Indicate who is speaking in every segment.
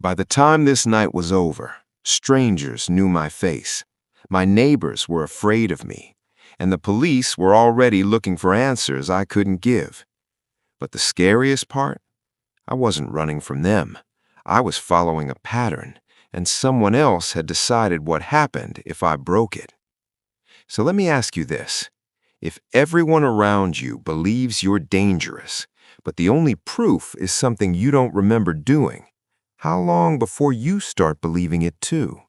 Speaker 1: By the time this night was over, strangers knew my face. My neighbors were afraid of me, and the police were already looking for answers I couldn't give. But the scariest part? I wasn't running from them. I was following a pattern, and someone else had decided what happened if I broke it. So let me ask you this. If everyone around you believes you're dangerous, but the only proof is something you don't remember doing, how long before you start believing it too?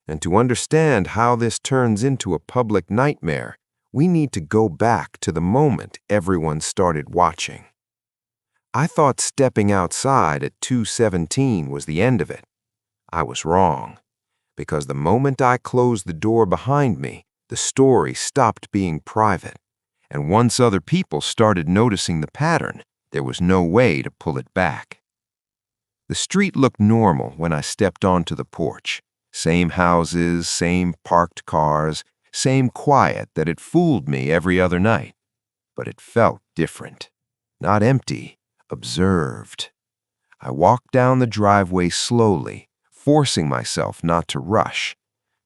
Speaker 1: And to understand how this turns into a public nightmare, we need to go back to the moment everyone started watching. I thought stepping outside at 2:17 was the end of it. I was wrong, because the moment I closed the door behind me, the story stopped being private. And once other people started noticing the pattern, there was no way to pull it back. The street looked normal when I stepped onto the porch. Same houses, same parked cars, same quiet that had fooled me every other night. But it felt different. Not empty, observed. I walked down the driveway slowly, forcing myself not to rush.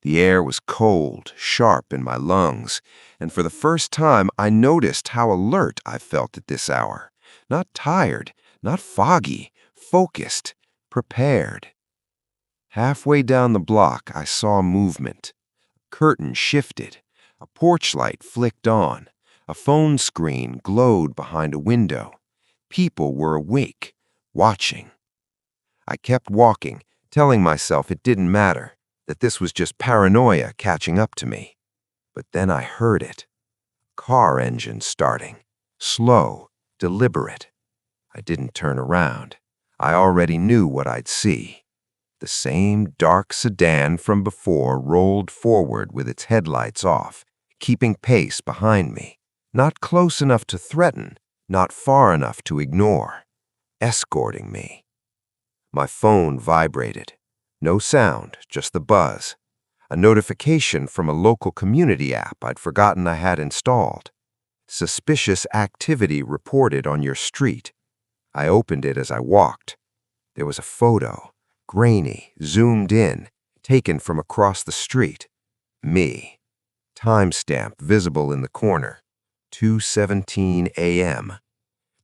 Speaker 1: The air was cold, sharp in my lungs, and for the first time I noticed how alert I felt at this hour. Not tired, not foggy, focused, prepared. Halfway down the block, I saw movement. A curtain shifted, a porch light flicked on, a phone screen glowed behind a window. People were awake, watching. I kept walking, telling myself it didn't matter, that this was just paranoia catching up to me. But then I heard it. Car engine starting. Slow, deliberate. I didn't turn around. I already knew what I'd see. The same dark sedan from before rolled forward with its headlights off, keeping pace behind me. Not close enough to threaten, not far enough to ignore. Escorting me. My phone vibrated. No sound, just the buzz. A notification from a local community app I'd forgotten I had installed. Suspicious activity reported on your street. I opened it as I walked. There was a photo, grainy, zoomed in, taken from across the street. Me. Timestamp visible in the corner. 2:17 a.m.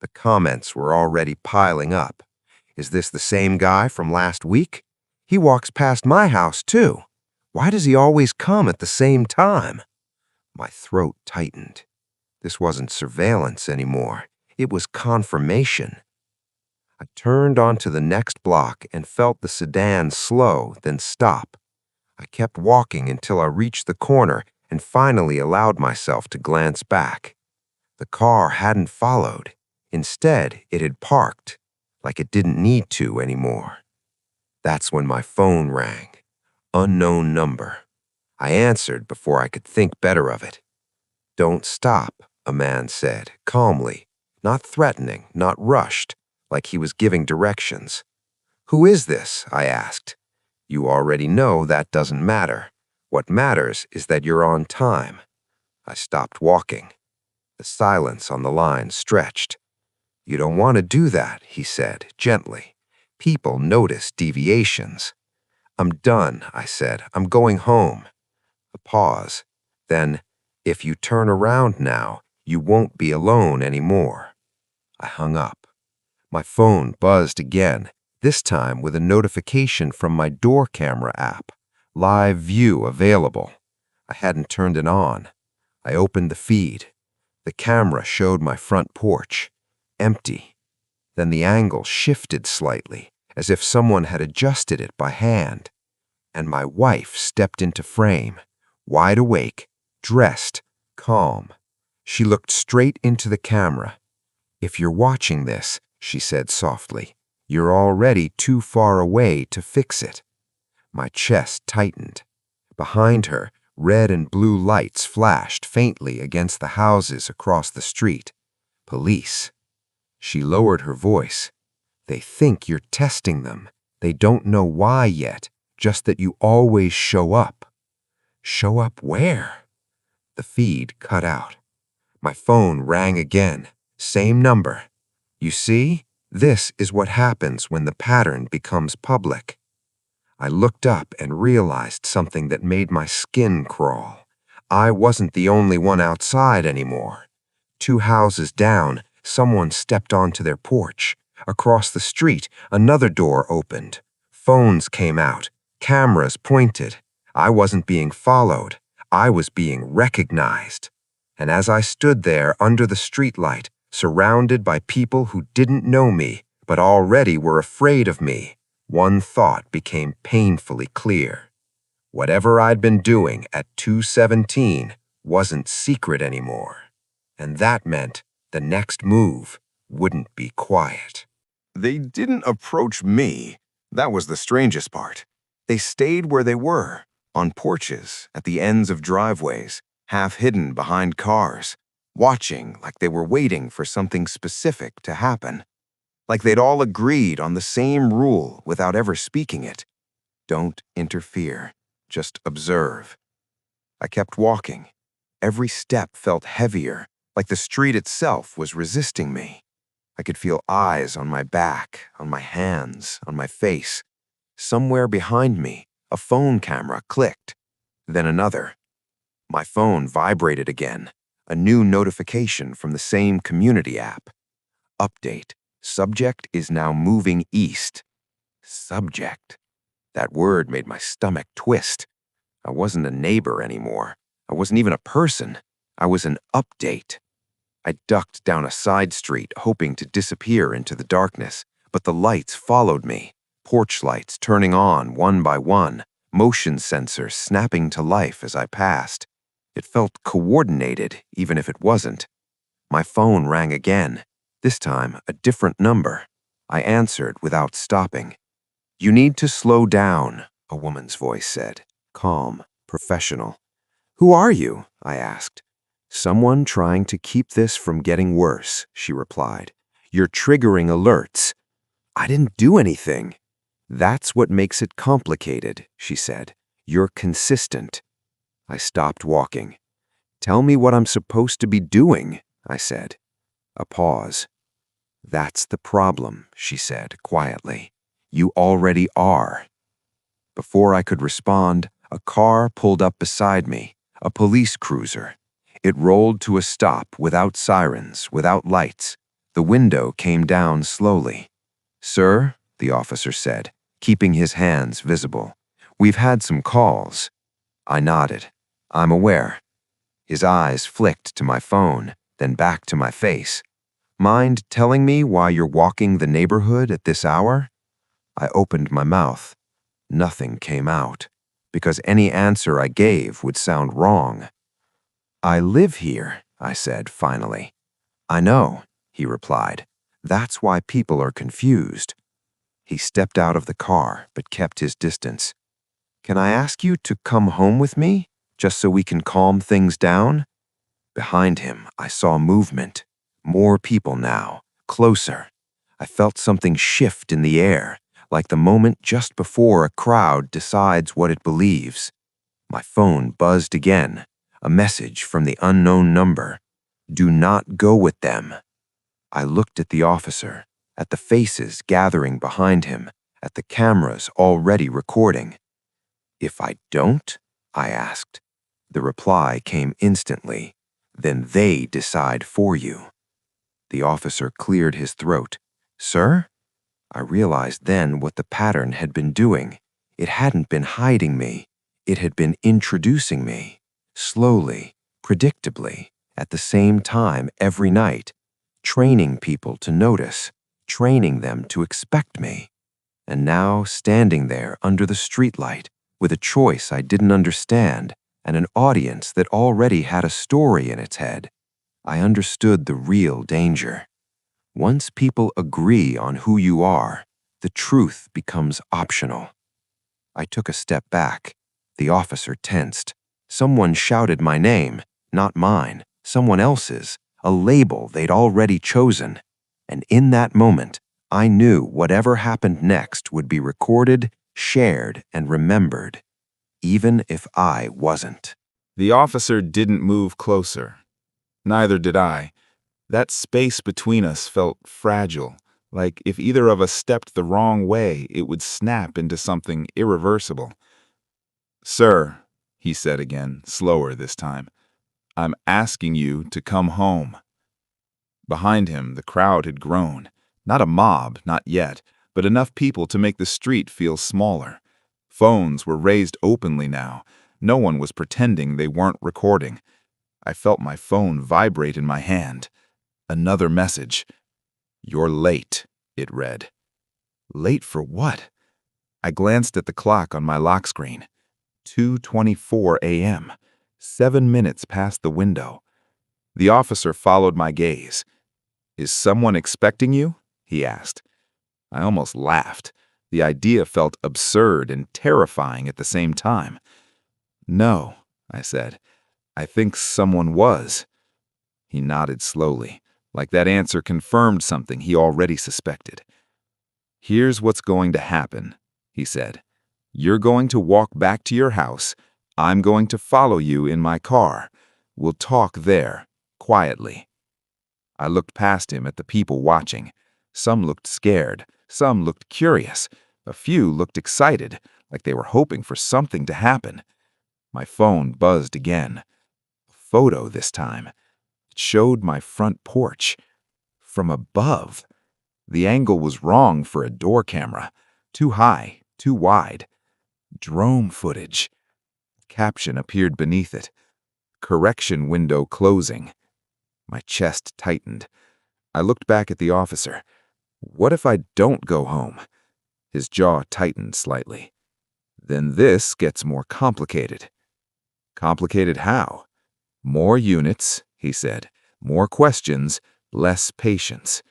Speaker 1: The comments were already piling up. Is this the same guy from last week? He walks past my house, too. Why does he always come at the same time? My throat tightened. This wasn't surveillance anymore. It was confirmation. I turned onto the next block and felt the sedan slow, then stop. I kept walking until I reached the corner and finally allowed myself to glance back. The car hadn't followed. Instead, it had parked, like it didn't need to anymore. That's when my phone rang. Unknown number. I answered before I could think better of it. "Don't stop," a man said, calmly, not threatening, not rushed, like he was giving directions. "Who is this?" I asked. "You already know that doesn't matter. What matters is that you're on time." I stopped walking. The silence on the line stretched. "You don't want to do that," he said, gently. "People notice deviations." "I'm done," I said. "I'm going home." A pause. Then, "If you turn around now, you won't be alone anymore." I hung up. My phone buzzed again, this time with a notification from my door camera app. Live view available. I hadn't turned it on. I opened the feed. The camera showed my front porch. Empty. Then the angle shifted slightly, as if someone had adjusted it by hand. And my wife stepped into frame, wide awake, dressed, calm. She looked straight into the camera. "If you're watching this," she said softly, "you're already too far away to fix it." My chest tightened. Behind her, red and blue lights flashed faintly against the houses across the street. Police. She lowered her voice. "They think you're testing them. They don't know why yet, just that you always show up." "Show up where?" The feed cut out. My phone rang again. Same number. "You see? This is what happens when the pattern becomes public. I looked up and realized something that made my skin crawl. I wasn't the only one outside anymore. 2 houses down, someone stepped onto their porch. Across the street, another door opened. Phones came out. Cameras pointed. I wasn't being followed. I was being recognized. And as I stood there under the streetlight, surrounded by people who didn't know me, but already were afraid of me, one thought became painfully clear. Whatever I'd been doing at 2:17 wasn't secret anymore. And that meant the next move wouldn't be quiet. They didn't approach me. That was the strangest part. They stayed where they were, on porches, at the ends of driveways, half hidden behind cars, watching like they were waiting for something specific to happen. Like they'd all agreed on the same rule without ever speaking it. Don't interfere. Just observe. I kept walking. Every step felt heavier, like the street itself was resisting me. I could feel eyes on my back, on my hands, on my face. Somewhere behind me, a phone camera clicked. Then another. My phone vibrated again. A new notification from the same community app. Update. Subject is now moving east. Subject. That word made my stomach twist. I wasn't a neighbor anymore. I wasn't even a person. I was an update. I ducked down a side street, hoping to disappear into the darkness, but the lights followed me. Porch lights turning on one by one, motion sensors snapping to life as I passed. It felt coordinated, even if it wasn't. My phone rang again, this time a different number. I answered without stopping. "You need to slow down," a woman's voice said, calm, professional. "Who are you?" I asked. "Someone trying to keep this from getting worse," she replied. "You're triggering alerts." "I didn't do anything." "That's what makes it complicated," she said. "You're consistent." I stopped walking. "Tell me what I'm supposed to be doing," I said. A pause. "That's the problem," she said quietly. "You already are." Before I could respond, a car pulled up beside me, a police cruiser. It rolled to a stop without sirens, without lights. The window came down slowly. "Sir," the officer said, keeping his hands visible, "we've had some calls." I nodded. "I'm aware." His eyes flicked to my phone, then back to my face. "Mind telling me why you're walking the neighborhood at this hour?" I opened my mouth. Nothing came out, because any answer I gave would sound wrong. "I live here," I said finally. "I know," he replied. "That's why people are confused." He stepped out of the car, but kept his distance. "Can I ask you to come home with me, just so we can calm things down?" Behind him, I saw movement. More people now, closer. I felt something shift in the air, like the moment just before a crowd decides what it believes. My phone buzzed again, a message from the unknown number. "Do not go with them." I looked at the officer, at the faces gathering behind him, at the cameras already recording. "If I don't?" I asked. The reply came instantly. "Then they decide for you." The officer cleared his throat. "Sir?" I realized then what the pattern had been doing. It hadn't been hiding me. It had been introducing me. Slowly, predictably, at the same time every night. Training people to notice. Training them to expect me. And now, standing there under the streetlight, with a choice I didn't understand, and an audience that already had a story in its head, I understood the real danger. Once people agree on who you are, the truth becomes optional. I took a step back. The officer tensed. Someone shouted my name, not mine, someone else's, a label they'd already chosen. And in that moment, I knew whatever happened next would be recorded, shared, and remembered, even if I wasn't.
Speaker 2: The officer didn't move closer. Neither did I. That space between us felt fragile, Like if either of us stepped the wrong way, it would snap into something irreversible. "Sir," he said again, slower this time, "I'm asking you to come home." Behind him, the crowd had grown. Not a mob, not yet, but enough people to make the street feel smaller. Phones were raised openly now. No one was pretending they weren't recording. I felt my phone vibrate in my hand. Another message. "You're late," it read. Late for what? I glanced at the clock on my lock screen. 2:24 a.m. 7 minutes past the window. The officer followed my gaze. "Is someone expecting you?" he asked. I almost laughed. The idea felt absurd and terrifying at the same time. "No," I said. "I think someone was." He nodded slowly, like that answer confirmed something he already suspected. "Here's what's going to happen," he said. "You're going to walk back to your house. I'm going to follow you in my car. We'll talk there, quietly." I looked past him at the people watching. Some looked scared, some looked curious, a few looked excited, like they were hoping for something to happen. My phone buzzed again. A photo this time. It showed my front porch. From above. The angle was wrong for a door camera. Too high, too wide. Drone footage. Caption appeared beneath it. "Correction window closing." My chest tightened. I looked back at the officer. What if I don't go home? His jaw tightened slightly. "Then this gets more complicated." "Complicated how?" "More units," he said. "More questions, less patience."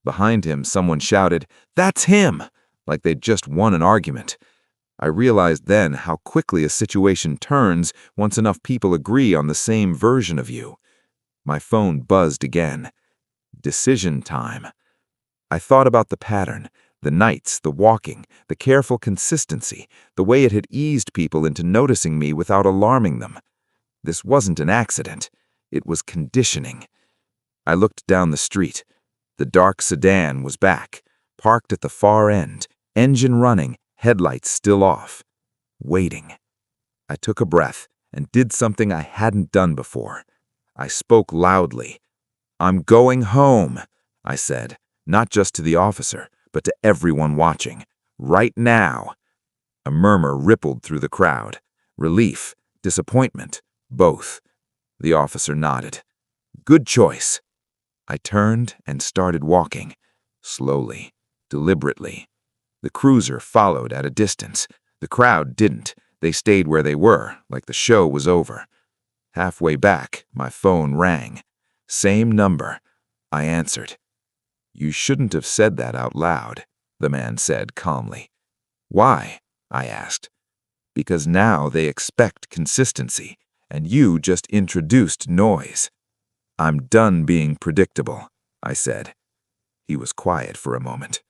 Speaker 2: Behind him, someone shouted, "That's him!" like they'd just won an argument. I realized then how quickly a situation turns once enough people agree on the same version of you. My phone buzzed again. Decision time. I thought about the pattern, the nights, the walking, the careful consistency, the way it had eased people into noticing me without alarming them. This wasn't an accident. It was conditioning. I looked down the street. The dark sedan was back, parked at the far end, engine running, headlights still off. Waiting. I took a breath and did something I hadn't done before. I spoke loudly. "I'm going home," I said, not just to the officer, but to everyone watching. "Right now." A murmur rippled through the crowd. Relief, disappointment, both. The officer nodded. "Good choice." I turned and started walking, slowly, deliberately. The cruiser followed at a distance. The crowd didn't. They stayed where they were, like the show was over. Halfway back, my phone rang. Same number. I answered. "You shouldn't have said that out loud," the man said calmly. "Why?" I asked. "Because now they expect consistency, and you just introduced noise." "I'm done being predictable," I said. He was quiet for a moment.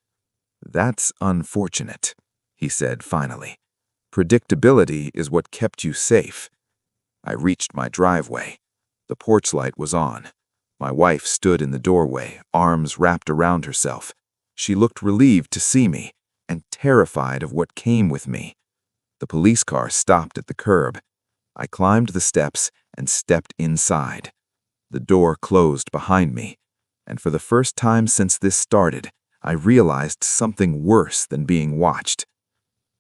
Speaker 2: "That's unfortunate," he said finally. "Predictability is what kept you safe." I reached my driveway. The porch light was on. My wife stood in the doorway, arms wrapped around herself. She looked relieved to see me, and terrified of what came with me. The police car stopped at the curb. I climbed the steps and stepped inside. The door closed behind me, and for the first time since this started, I realized something worse than being watched.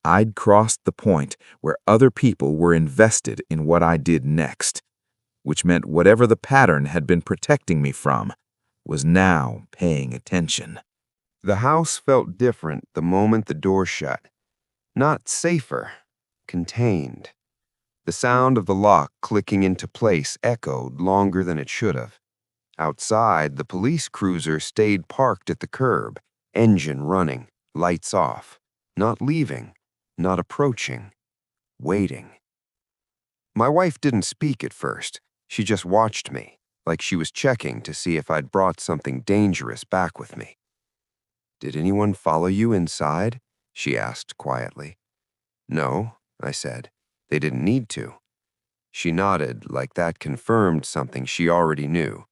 Speaker 2: I'd crossed the point where other people were invested in what I did next, which meant whatever the pattern had been protecting me from was now paying attention.
Speaker 1: The house felt different the moment the door shut. Not safer, contained. The sound of the lock clicking into place echoed longer than it should have. Outside, the police cruiser stayed parked at the curb, engine running, lights off. Not leaving, not approaching, waiting. My wife didn't speak at first. She just watched me, like she was checking to see if I'd brought something dangerous back with me. "Did anyone follow you inside?" she asked quietly. "No," I said. "They didn't need to." She nodded like that confirmed something she already knew.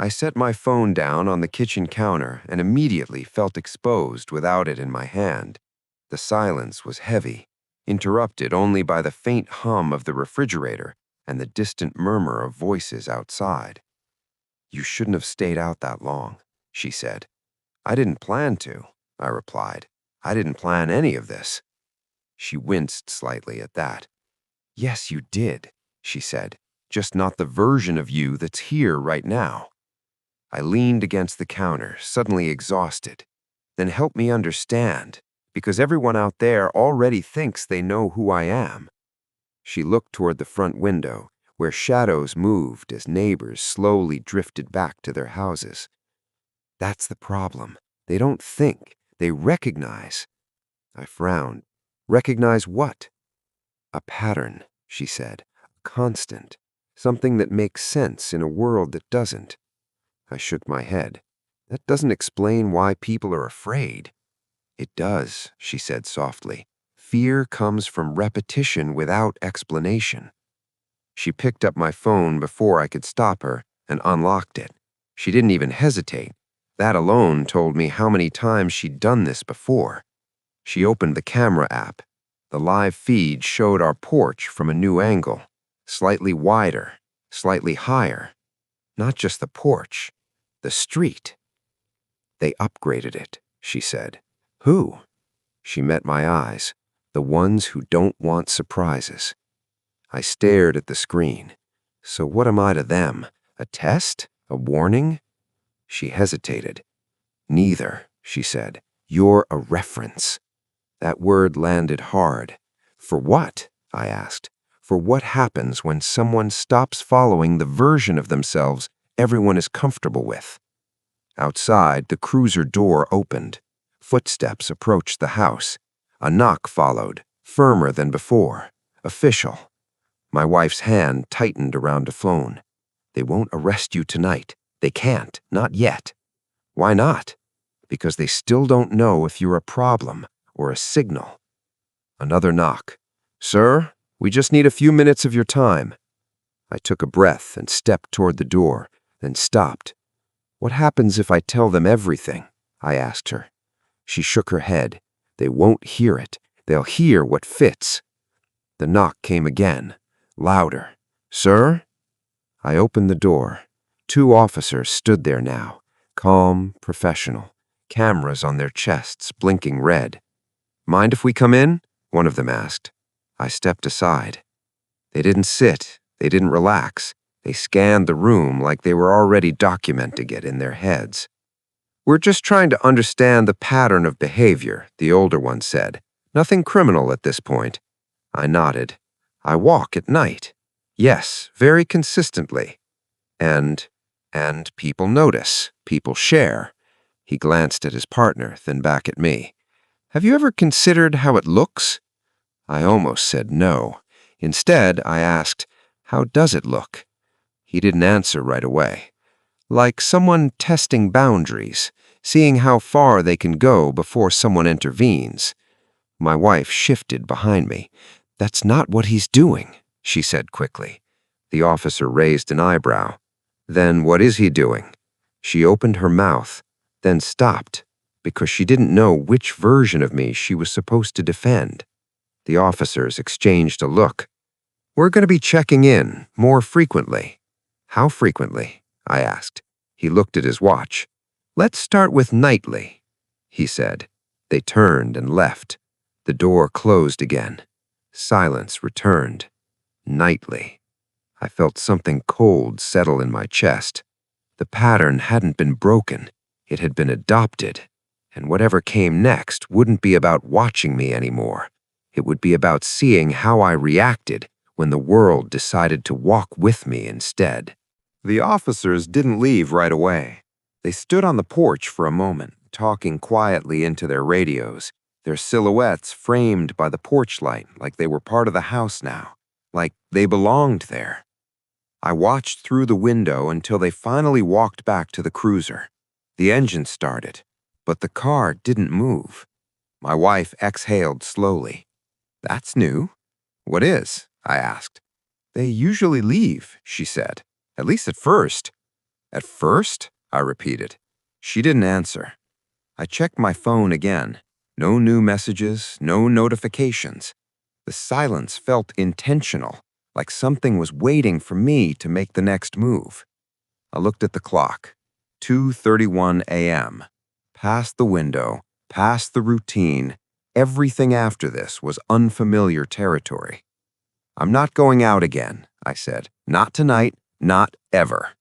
Speaker 1: I set my phone down on the kitchen counter and immediately felt exposed without it in my hand. The silence was heavy, interrupted only by the faint hum of the refrigerator and the distant murmur of voices outside. "You shouldn't have stayed out that long," she said. "I didn't plan to," I replied. "I didn't plan any of this." She winced slightly at that. "Yes, you did," she said, "just not the version of you that's here right now." I leaned against the counter, suddenly exhausted. "Then help me understand, because everyone out there already thinks they know who I am." She looked toward the front window, where shadows moved as neighbors slowly drifted back to their houses. "That's the problem. They don't think, they recognize." I frowned. "Recognize what?" "A pattern," she said. "A constant. Something that makes sense in a world that doesn't." I shook my head. "That doesn't explain why people are afraid." "It does," she said softly. "Fear comes from repetition without explanation." She picked up my phone before I could stop her and unlocked it. She didn't even hesitate. That alone told me how many times she'd done this before. She opened the camera app. The live feed showed our porch from a new angle, slightly wider, slightly higher. Not just the porch, the street. "They upgraded it," she said. "Who?" She met my eyes. "The ones who don't want surprises." I stared at the screen. "So what am I to them? A test? A warning?" She hesitated. "Neither," she said. "You're a reference." That word landed hard. "For what?" I asked. "For what happens when someone stops following the version of themselves everyone is comfortable with?" Outside, the cruiser door opened. Footsteps approached the house. A knock followed, firmer than before. Official. My wife's hand tightened around a phone. "They won't arrest you tonight. They can't, not yet." "Why not?" "Because they still don't know if you're a problem or a signal." Another knock. "Sir, we just need a few minutes of your time." I took a breath and stepped toward the door, then stopped. "What happens if I tell them everything?" I asked her. She shook her head. "They won't hear it. They'll hear what fits." The knock came again, louder. "Sir?" I opened the door. 2 officers stood there now, calm, professional, cameras on their chests, blinking red. "Mind if we come in?" one of them asked. I stepped aside. They didn't sit. They didn't relax. They scanned the room like they were already documenting it in their heads. "We're just trying to understand the pattern of behavior," the older one said. "Nothing criminal at this point." I nodded. "I walk at night." "Yes, very consistently." And people notice. People share." He glanced at his partner, then back at me. "Have you ever considered how it looks?" I almost said no. Instead, I asked, "How does it look?" He didn't answer right away. "Like someone testing boundaries, seeing how far they can go before someone intervenes." My wife shifted behind me. "That's not what he's doing," she said quickly. The officer raised an eyebrow. "Then what is he doing?" She opened her mouth, then stopped, because she didn't know which version of me she was supposed to defend. The officers exchanged a look. "We're going to be checking in more frequently." "How frequently?" I asked. He looked at his watch. "Let's start with nightly," he said. They turned and left. The door closed again. Silence returned. Nightly. I felt something cold settle in my chest. The pattern hadn't been broken. It had been adopted. And whatever came next wouldn't be about watching me anymore. It would be about seeing how I reacted when the world decided to walk with me instead. The officers didn't leave right away. They stood on the porch for a moment, talking quietly into their radios, their silhouettes framed by the porch light like they were part of the house now, like they belonged there. I watched through the window until they finally walked back to the cruiser. The engine started, but the car didn't move. My wife exhaled slowly. "That's new." "What is?" I asked. "They usually leave," she said. "At least at first." At first, I repeated. She didn't answer. I checked my phone again. No new messages, no notifications. The silence felt intentional, like something was waiting for me to make the next move. I looked at the clock. 2:31 a.m. Past the window, past the routine, everything after this was unfamiliar territory. "I'm not going out again," I said. "Not tonight, not ever."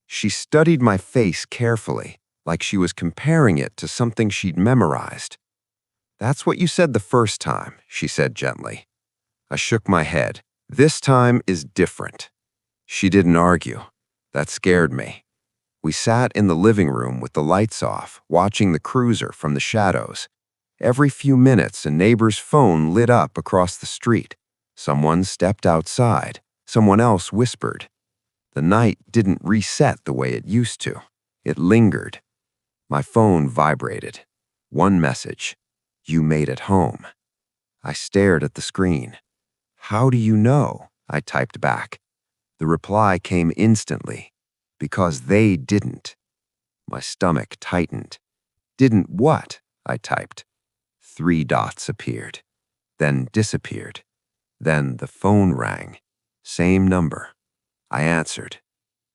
Speaker 1: She studied my face carefully, like she was comparing it to something she'd memorized. "That's what you said the first time," she said gently. I shook my head. "This time is different." She didn't argue. That scared me. We sat in the living room with the lights off, watching the cruiser from the shadows. Every few minutes, a neighbor's phone lit up across the street. Someone stepped outside. Someone else whispered. The night didn't reset the way it used to. It lingered. My phone vibrated. One message. "You made it home." I stared at the screen. "How do you know?" I typed back. The reply came instantly. "Because they didn't." My stomach tightened. "Didn't what?" I typed. 3 dots appeared, then disappeared. Then the phone rang. Same number. I answered.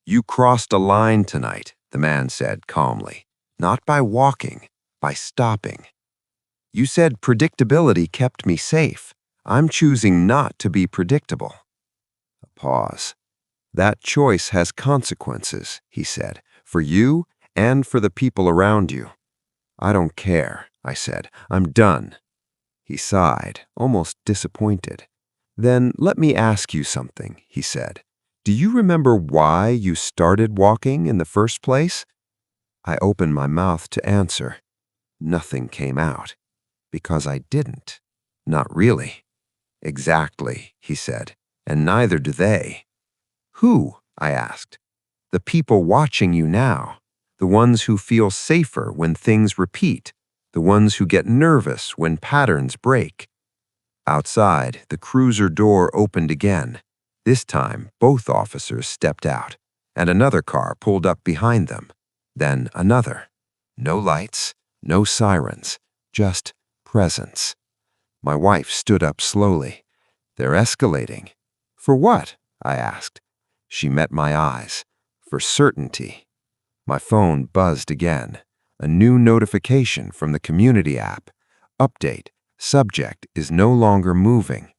Speaker 1: "You crossed a line tonight," the man said calmly. "Not by walking, by stopping. You said predictability kept me safe. I'm choosing not to be predictable." A pause. "That choice has consequences," he said, "for you and for the people around you." "I don't care," I said. "I'm done." He sighed, almost disappointed. "Then let me ask you something," he said. "Do you remember why you started walking in the first place?" I opened my mouth to answer. Nothing came out. Because I didn't. "Not really." "Exactly," he said, "and neither do they." "Who?" I asked. "The people watching you now. The ones who feel safer when things repeat. The ones who get nervous when patterns break." Outside, the cruiser door opened again. This time, both officers stepped out, and another car pulled up behind them. Then another. No lights, no sirens, just presence. My wife stood up slowly. "They're escalating." "For what?" I asked. She met my eyes. "For certainty." My phone buzzed again. A new notification from the community app. "Update. Subject is no longer moving."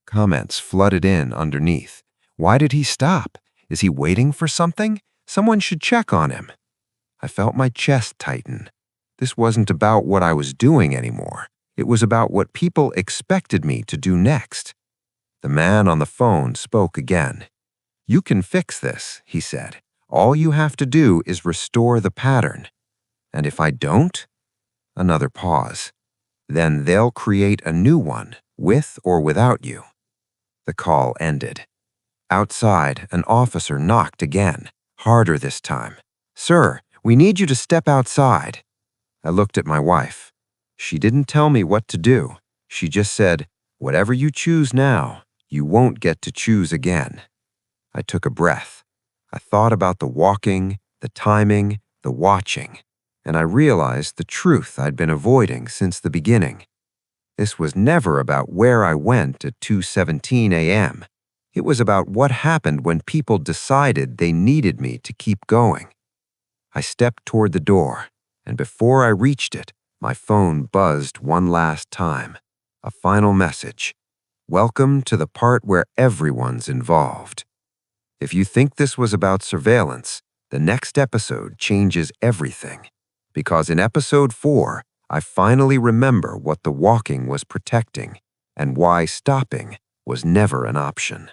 Speaker 1: Comments flooded in underneath. "Why did he stop? Is he waiting for something? Someone should check on him." I felt my chest tighten. This wasn't about what I was doing anymore. It was about what people expected me to do next. The man on the phone spoke again. "You can fix this," he said. "All you have to do is restore the pattern." "And if I don't?" Another pause. "Then they'll create a new one, with or without you." The call ended. Outside, an officer knocked again, harder this time. "Sir, we need you to step outside." I looked at my wife. She didn't tell me what to do. She just said, "Whatever you choose now, you won't get to choose again." I took a breath. I thought about the walking, the timing, the watching, and I realized the truth I'd been avoiding since the beginning. This was never about where I went at 2:17 a.m. It was about what happened when people decided they needed me to keep going. I stepped toward the door, and before I reached it, my phone buzzed one last time. A final message. "Welcome to the part where everyone's involved." If you think this was about surveillance, the next episode changes everything. Because in episode 4, I finally remember what the walking was protecting and why stopping was never an option.